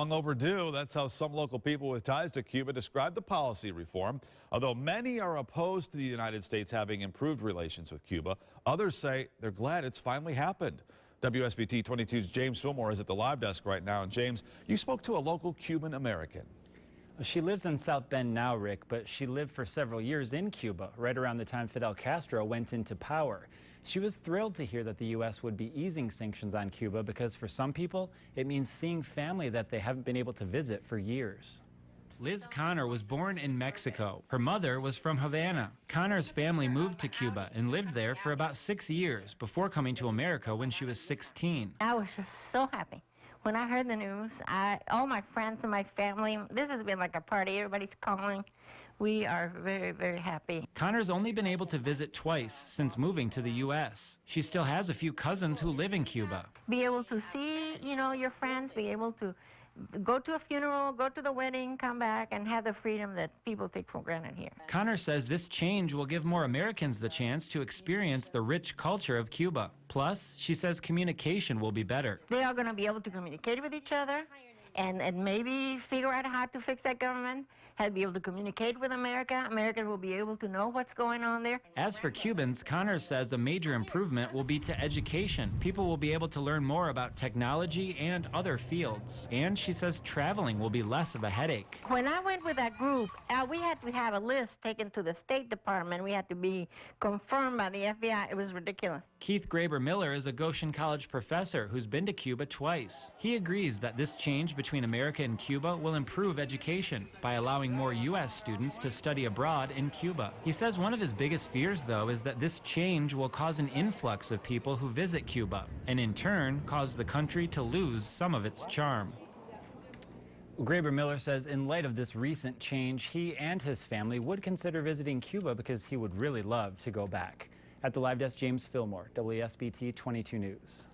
Long overdue. That's how some local people with ties to Cuba describe the policy reform. Although many are opposed to the United States having improved relations with Cuba, others say they're glad it's finally happened. WSBT-22's James Fillmore is at the live desk right now. And James, you spoke to a local Cuban American. She lives in South Bend now, Rick, but she lived for several years in Cuba, right around the time Fidel Castro went into power. She was thrilled to hear that the U.S. would be easing sanctions on Cuba because for some people, it means seeing family that they haven't been able to visit for years. Liz Connor was born in Mexico. Her mother was from Havana. Connor's family moved to Cuba and lived there for about 6 years before coming to America when she was 16. I was just so happy. When I heard the news, all my friends and my family, this has been like a party. Everybody's calling. We are very, very happy. Connor's only been able to visit twice since moving to the U.S. She still has a few cousins who live in Cuba. Be able to see, your friends, be able to go to a funeral, go to the wedding, come back, and have the freedom that people take for granted here. Connor says this change will give more Americans the chance to experience the rich culture of Cuba. Plus, she says communication will be better. They are going to be able to communicate with each other and maybe figure out how to fix that government, how to be able to communicate with America. Americans will be able to know what's going on there. As for Cubans, Connor says a major improvement will be to education. People will be able to learn more about technology and other fields. And she says traveling will be less of a headache. When I went with that group, we had to have a list taken to the State Department. We had to be confirmed by the FBI. It was ridiculous. Keith Graber Miller is a Goshen College professor who's been to Cuba twice. He agrees that this change between America and Cuba will improve education by allowing more U.S. students to study abroad in Cuba. He says one of his biggest fears, though, is that this change will cause an influx of people who visit Cuba and in turn cause the country to lose some of its charm. Graber Miller says in light of this recent change, he and his family would consider visiting Cuba because he would really love to go back. At the live desk, James Fillmore, WSBT 22 News.